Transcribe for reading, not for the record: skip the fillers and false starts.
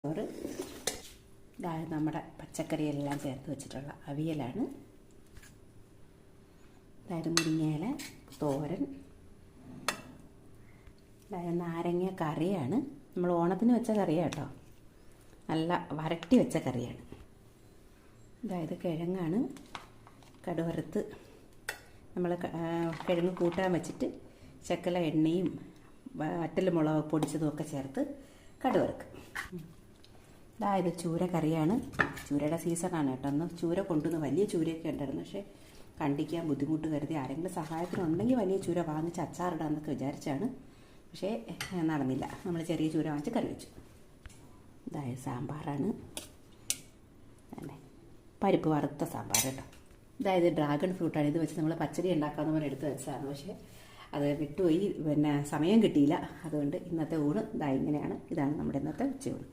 ചോറ്. നമ്മുടെ പച്ചക്കറിയെല്ലാം ചേർത്ത് വെച്ചിട്ടുള്ള അവിയലാണ്. അതായത് മുരിങ്ങയില തോരൻ, അതായത് നാരങ്ങ കറിയാണ്. നമ്മൾ ഓണത്തിന് വെച്ച കറിയാണ് കേട്ടോ, നല്ല വരട്ടി വെച്ച കറിയാണ്. അതായത് കിഴങ്ങാണ്, കടുവറുത്ത് നമ്മൾ കിഴങ്ങ് കൂട്ടാൻ വെച്ചിട്ട് ശകല എണ്ണയും വറ്റൽ മുളക് പൊടിച്ചതും ഒക്കെ ചേർത്ത് കടുവറുക്കും. അതായത് ചൂര കറിയാണ്. ചൂരയുടെ സീസണാണ് കേട്ടോ. അന്ന് ചൂര കൊണ്ടുവന്ന് വലിയ ചൂരയൊക്കെ ഉണ്ടായിരുന്നു, പക്ഷേ കണ്ടിക്കാൻ ബുദ്ധിമുട്ട് കരുതി ആരെങ്കിലും സഹായത്തിനുണ്ടെങ്കിൽ വലിയ ചൂര വാങ്ങിച്ച് അച്ചാറിടാമെന്നൊക്കെ വിചാരിച്ചാണ്, പക്ഷേ നടന്നില്ല. നമ്മൾ ചെറിയ ചൂര വാങ്ങിച്ച് കറി വെച്ചു. അതായത് സാമ്പാറാണ്, അല്ലേ പരിപ്പ് വറുത്ത സാമ്പാർ കേട്ടോ. അതായത് ഡ്രാഗൺ ഫ്രൂട്ടാണ്. ഇത് വെച്ച് നമ്മൾ പച്ചടി ഉണ്ടാക്കാമെന്ന് പറഞ്ഞ് എടുത്ത് വെച്ചതാണ്, പക്ഷേ അത് വിട്ടുപോയി, സമയം കിട്ടിയില്ല. അതുകൊണ്ട് ഇന്നത്തെ ഊണ് ഇങ്ങനെയാണ്. ഇതാണ് നമ്മുടെ ഇന്നത്തെ ഉച്ചയൂണ്.